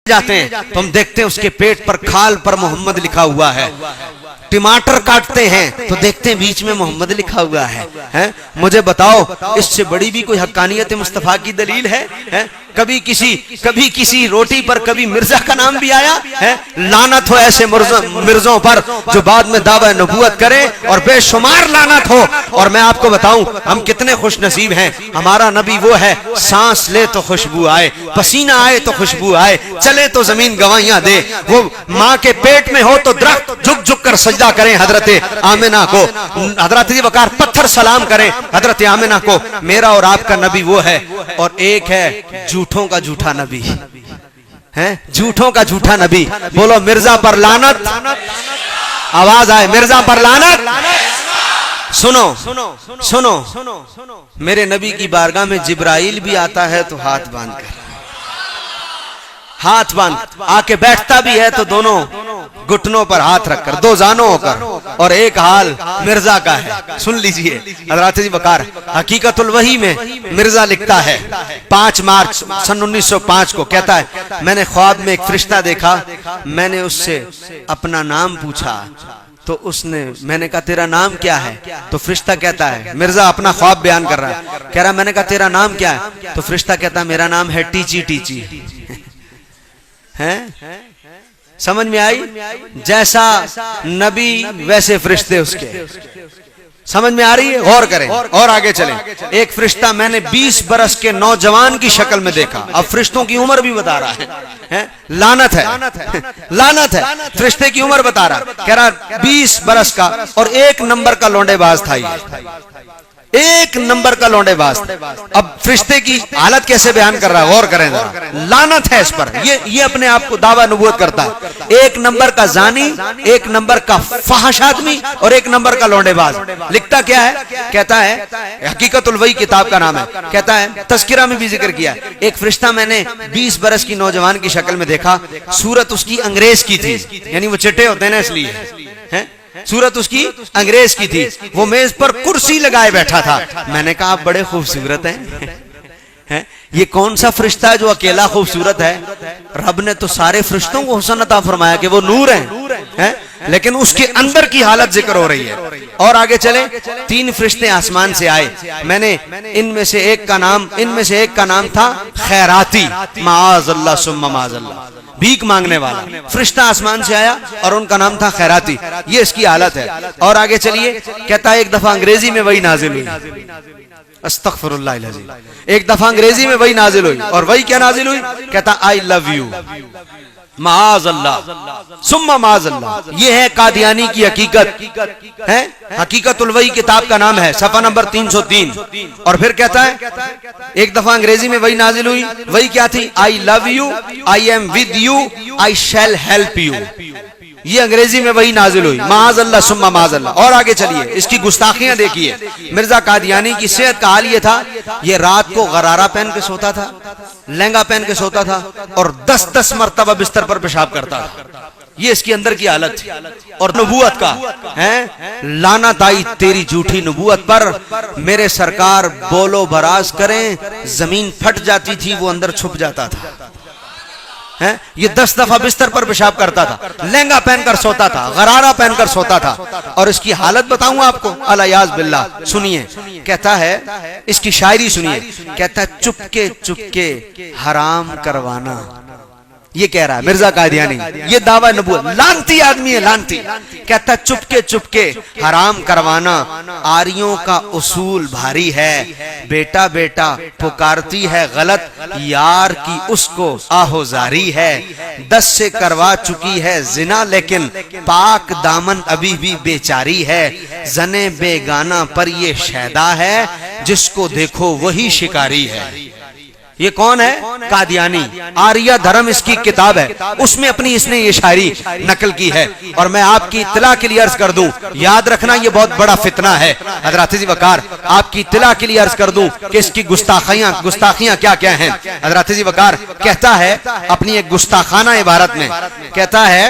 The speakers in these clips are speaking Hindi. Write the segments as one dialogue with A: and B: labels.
A: जाते हैं तो हम देखते हैं उसके पेट पर खाल पर मोहम्मद लिखा हुआ है। टमाटर काटते हैं तो देखते हैं बीच में मोहम्मद लिखा हुआ है? मुझे बताओ इससे बड़ी भी कोई हक्कानियत मुस्तफा की दलील है? कभी किसी रोटी पर कभी मिर्जा का नाम भी आया है? लानत हो ऐसे मिर्जों पर जो बाद में दावा नबूवत करे, और बेशुमार लानत हो। और मैं आपको बताऊं हम कितने खुश नसीब हैं, हमारा नबी वो है सांस ले तो खुशबू आए, पसीना आए तो खुशबू आए, चले तो जमीन गवाहियां दे। वो माँ के पेट में हो तो दरख्त झुक झुक कर सजदा करें हजरत आमिना को, हजरत वकार पत्थर सलाम करें हजरत आमिना को। मेरा और आपका नबी वो है। और एक है झूठों का झूठा नबी है, झूठों का झूठा नबी। बोलो मिर्जा पर लानत, आवाज आए मिर्जा पर लानत। सुनो सुनो सुनो, मेरे नबी की बारगाह में जिब्राइल भी आता है तो हाथ बांध कर, हाथ बांध आके बैठता भी है तो दोनों घुटनों पर हाथ रखकर, दो जानों होकर। और एक हाल मिर्जा का है, सुन लीजिए हजरत वकार हकीकतुल वही में मिर्जा लिखता है 5 मार्च सन 1905 को, कहता है मैंने ख्वाब में एक फरिश्ता देखा, मैंने उससे अपना नाम पूछा तो उसने, मैंने कहा तेरा नाम क्या है? तो फरिश्ता कहता है, मिर्जा अपना ख्वाब बयान कर रहा है, कह रहा मैंने कहा तेरा नाम क्या है? तो फरिश्ता कहता है मेरा नाम है टीची टीची। हैं? समझ में आई? जैसा नबी वैसे फरिश्ते उसके। समझ में आ रही है? गौर करें और आगे चलें। एक फरिश्ता मैंने 20 बरस के नौजवान की शक्ल में देखा। अब फरिश्तों की उम्र भी बता रहा है? लानत है, लानत है। फरिश्ते की उम्र बता रहा, कह रहा 20 बरस का, और 1 नंबर का लौंडेबाज था ये, 1 नंबर का लौंडेबाज। अब फरिश्ते की हालत कैसे बयान कर रहा है, गौर करें जरा। लानत है इस पर, ये अपने आप को दावा नबूवत करता है। 1 नंबर का जानी, 1 नंबर का फाहिश आदमी, और 1 नंबर का लौंडेबाज। लिखता क्या है? कहता है हकीकतुल वही किताब का नाम है, कहता है तज़किरा में भी जिक्र किया, एक फरिश्ता मैंने 20 बरस की नौजवान की शक्ल में देखा, सूरत उसकी अंग्रेज की थी, यानी वो चिट्टे होते हैं ना इसलिए, है सूरत उसकी अंग्रेज की थी। वो मेज पर कुर्सी लगाए बैठा था। मैंने कहा आप बड़े खूबसूरत हैं। ये कौन सा फरिश्ता है जो अकेला खूबसूरत है? रब ने तो सारे फरिश्तों को हुस्न अता फरमाया कि वो नूर हैं, लेकिन उसके अंदर की हालत जिक्र हो रही है। और आगे चले, 3 फरिश्ते आसमान से आए। मैंने इनमें से एक का नाम था खैराती, माअज़ल्लाह सुम्मा माअज़ल्लाह, भीख मांगने वाला फरिश्ता आसमान से आया और उनका नाम था खैराती। ये इसकी हालत है। और आगे चलिए, कहता है एक दफा अंग्रेजी में वही नाजिल हुई, अस्तगफिरुल्लाह अज़ीम, एक दफा अंग्रेजी में वही नाजिल हुई। और वही क्या नाजिल हुई? कहता आई लव यू माअज़ल्लाह सुम्मा माअज़ल्लाह। ये है कादियानी की हकीकत है। हकीकतुल वही किताब का नाम है, सफा नंबर 303। और फिर कहता है एक दफा अंग्रेजी में वही नाजिल हुई, वही क्या थी? I love you, I am with you, I shell help you. ये अंग्रेजी में वही नाजिल हुई, माअज़ल्लाह सुम्मा माअज़ल्लाह। और आगे चलिए, इसकी गुस्ताखियां देखिए। मिर्जा कादियानी की सेहत का हाल ये था, ये रात को गरारा पहन के सोता था, लहंगा पहन के सोता था, और 10-10 मरतबा बिस्तर पर पेशाब करता था। ये इसकी अंदर की हालत थी। और नबूवत का है, लानत आई तेरी झूठी नबूवत पर। मेरे सरकार बोलो बराज करें, जमीन फट जाती थी, वो अंदर छुप जाता था। है? ये 10 दफा बिस्तर पर पेशाब करता था, लहंगा पहनकर सोता था, गरारा पहनकर सोता था। और इसकी हालत बताऊं आपको, अलियाज़ बिल्लाह। सुनिए, कहता है, इसकी शायरी सुनिए। कहता है चुपके चुपके हराम करवाना, ये कह रहा है मिर्जा कादियानी। ये दावा नबूवत, लानती आदमी है, लानती। कहता है चुपके चुपके हराम करवाना आरियों का उसूल भारी है, बेटा बेटा पुकारती है गलत, यार की उसको आहोजारी है। 10 से करवा चुकी है जिना, लेकिन पाक दामन अभी भी बेचारी है। जने बेगाना पर ये शैदा है, जिसको देखो वही शिकारी है। ये कौन है? कादियानी। आर्या धर्म इसकी किताब है, उसमें अपनी इसने ये शायरी नकल की है। और मैं आपकी इत्तला के लिए अर्ज कर दूं, याद रखना ये बहुत बड़ा फितना है हजरत वकार। आपकी इत्तला के लिए अर्ज कर दूं कि इसकी गुस्ताखियां क्या क्या हैं। हजरत वकार कहता है अपनी एक गुस्ताखाना इबारत में, कहता है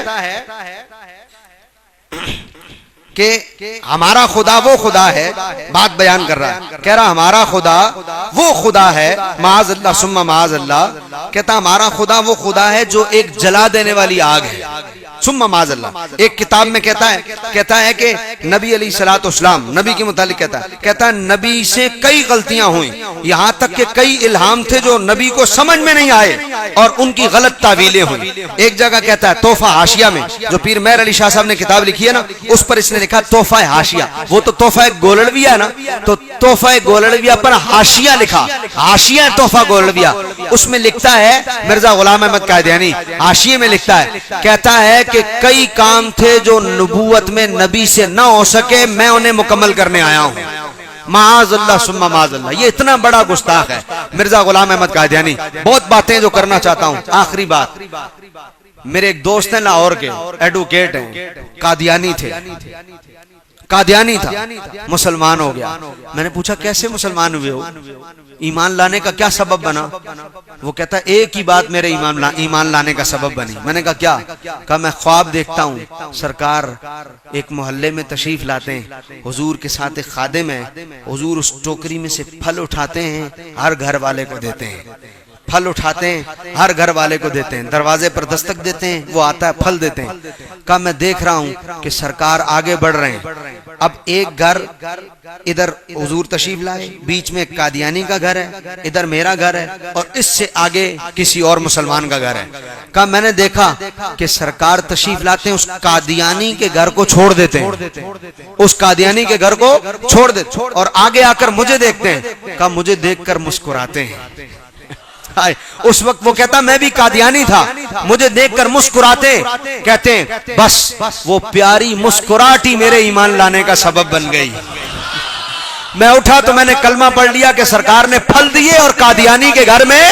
A: कि हमारा खुदा वो खुदा है, बात बयान कर रहा है, कह रहा हमारा खुदा वो खुदा है, माज अल्लाह सुम्मा माज अल्लाह, कहता हमारा खुदा वो खुदा है जो एक जला देने वाली आग है, सुम्मा माज अल्लाह। एक किताब में कहता है कि नबी अलैहिस्सलाम नबी के मुतालिक कहता है नबी से कई गलतियां हुई, यहां तक कि कई इल्हाम थे जो नबी को समझ में नहीं आए और उनकी गलत तावीलें हुई। एक जगह कहता है तोहफा हाशिया में, जो पीर मेहर अली शाह साहब ने किताब लिखी है ना, उस पर इसने लिखा तोहफा हाशिया, वो तो तोहफा गोलड़विया ना, तो तोहफा गोलड़विया पर हाशिया लिखा, हाशिया तोहफा गोलड़विया, उसमें लिखता है मिर्जा गुलाम अहमद कादियानी हाशिये में लिखता है, कहता है कि कई काम थे जो नबूवत में नबी से ना हो सके, मैं उन्हें मुकम्मल करने आया हूं, माज़अल्लाह सुम्मा माज़अल्लाह। ये इतना बड़ा गुस्ताख है मिर्जा गुलाम अहमद कादियानी। बहुत बातें जो करना चाहता हूं, आखिरी बात, मेरे एक दोस्त हैं लाहौर के, एडवोकेट हैं, कादियानी थे, कादियानी था, मुसलमान हो गया। मैंने पूछा कैसे मुसलमान हुए हो, ईमान लाने का क्या सबब बना? वो कहता एक ही बात मेरे ईमान लाने का सबब बनी। मैंने कहा क्या? कहा मैं ख्वाब देखता हूँ सरकार एक मोहल्ले में तशरीफ लाते हैं, हुजूर के साथ एक खादिम है, हुजूर उस टोकरी में से फल उठाते हैं, हर घर वाले को देते हैं, फल उठाते हैं हर घर वाले को देते हैं, दरवाजे पर दस्तक देते हैं, वो आता है फल देते हैं। कहा मैं देख रहा हूं कि सरकार आगे बढ़ रहे हैं, अब एक घर इधर हुजूर तशरीफ लाए, बीच में कादियानी का घर है, इधर मेरा घर है और इससे आगे किसी और मुसलमान का घर है। कहा मैंने देखा कि सरकार तशरीफ लाते हैं, उस कादियानी के घर को छोड़ देते हैं, उस कादियानी के घर को छोड़ देते और आगे आकर मुझे देखते हैं। कहा मुझे देखकर मुस्कुराते हैं। उस वक्त वो कहता मैं भी कादियानी था, मुझे देखकर मुस्कुराते, कहते हैं बस वो प्यारी मुस्कुराहट ही मेरे ईमान लाने का सबब बन गई। मैं उठा तो मैंने कलमा पढ़ लिया कि सरकार ने फल दिए और कादियानी के घर में,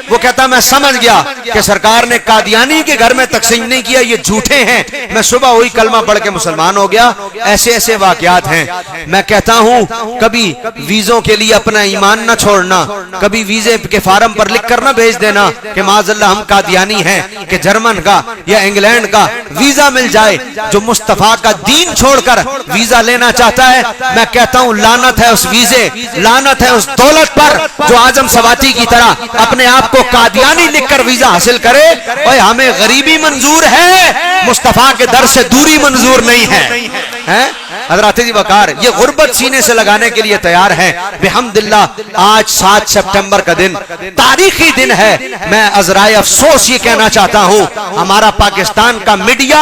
A: वो कहता मैं समझ गया कि सरकार ने कादियानी के घर में तकसीम नहीं किया, ये झूठे हैं। मैं सुबह हुई कलमा पढ़ के मुसलमान हो गया। ऐसे ऐसे वाकयात हैं। मैं कहता हूं कभी वीजों के लिए अपना ईमान न छोड़ना, कभी वीजे के फार्म पर लिख कर न भेज देना कि माज़अल्लाह हम कादियानी हैं, कि जर्मन का या इंग्लैंड का वीजा मिल जाए। जो मुस्तफा का दीन छोड़कर वीजा लेना चाहता है, मैं कहता हूं लानत है उस वीजे, लानत है उस दौलत पर जो आजम सवाती की तरह अपने आप को कादियानी लिखकर वीजा हासिल करे। और हमें गरीबी मंजूर है, मुस्तफा के दर से दूरी मंजूर नहीं है। हज़रात जी वकार ये गुर्बत सीने से लगाने के लिए तैयार है। बिहम्दिल्लाह आज 7 सितंबर का दिन तारीखी दिन है। मैं अज़राए अफसोस ये कहना चाहता हूँ, हमारा पाकिस्तान का मीडिया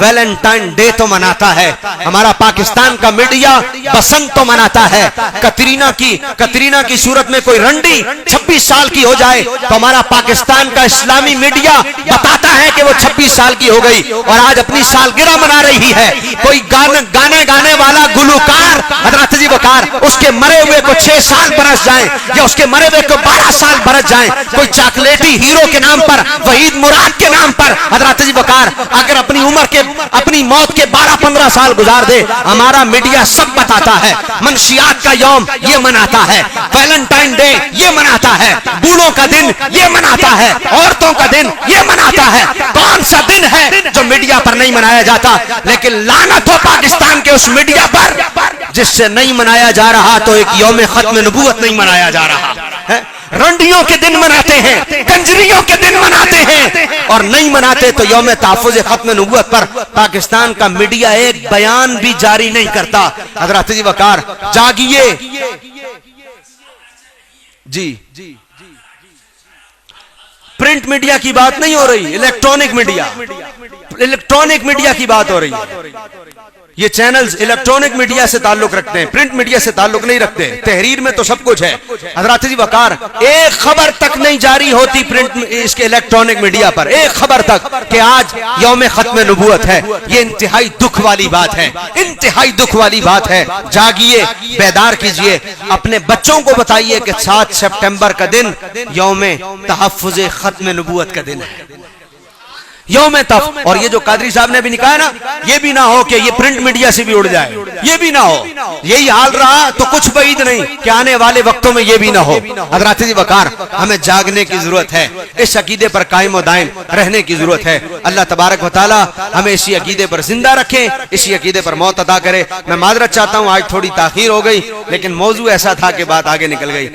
A: वैलेंटाइन डे तो मनाता है, हमारा पाकिस्तान का मीडिया बसंत तो मनाता है। कतरीना की सूरत में कोई रंडी 26 साल की हो जाए तो हमारा पाकिस्तान का इस्लामी मीडिया बताता है कि वो 26 साल की हो गई और आज अपनी सालगिरह मना रही है। कोई गाने गाने वाला गुलकार हज़रत जी वकार उसके मरे हुए को 6 साल बरस जाए या उसके मरे हुए को 12 साल बरस जाए, कोई चॉकलेटी हीरो के नाम पर, वहीद मुराद के नाम पर हज़रत जी वकार अगर अपनी उम्र के, अपनी मौत के 12-15 साल गुजार दे, हमारा मीडिया सब बताता है। मनशियात का यौम ये मनाता है, वैलेंटाइन डे ये मनाता है, बूढ़ों का दिन ये मनाता है, औरतों का दिन ये मनाता है। कौन सा दिन है जो मीडिया पर नहीं मनाया जाता? लेकिन लानत हो पाकिस्तान के उस मीडिया पर जिससे नहीं मनाया जा रहा तो एक यौम खत्म नबूवत नहीं मनाया जा रहा है। रंडियों के दिन मनाते हैं, कंजरियों के दिन मनाते हैं और नहीं मनाते तो यौम तहफ़्फ़ुज़ खत्म नबूवत पर पाकिस्तान का मीडिया एक बयान भी जारी नहीं करता। हज़रत जी वकार जागिए जी। प्रिंट मीडिया की बात नहीं हो रही, इलेक्ट्रॉनिक मीडिया की बात हो रही है। ये चैनल्स इलेक्ट्रॉनिक मीडिया से ताल्लुक रखते हैं, प्रिंट मीडिया से ताल्लुक नहीं रखते। तहरीर में तो सब कुछ है। हज़रत जी वकार एक खबर तक नहीं जारी होती प्रिंट इसके इलेक्ट्रॉनिक मीडिया पर, एक खबर तक कि आज यौम खत्म नबूवत है। ये इंतहाई दुख वाली बात है, इंतहाई दुख वाली बात है। जागिए, बेदार कीजिए, अपने बच्चों को बताइए कि 7 सितंबर का दिन यौम तहफ़्फ़ुज़ खत्म नबूवत का दिन है। यौम तफ। और ये जो कादरी साहब ने भी निकाहा ना, ये भी ना हो कि ये प्रिंट मीडिया से भी उड़ जाए, ये भी ना हो। यही हाल रहा तो कुछ बईद नहीं कि आने वाले वक्तों में ये भी ना हो। हज़रात जी वकार, हमें जागने की जरूरत है, इस अकीदे पर कायम व दायम रहने की जरूरत है। अल्लाह तबारक व तआला हमें इसी अकीदे पर जिंदा रखे, इसी अकीदे पर मौत अता करे। मैं माजरत चाहता हूँ, आज थोड़ी ताखीर हो गई, लेकिन मौजू ऐसा था कि बात आगे निकल गई।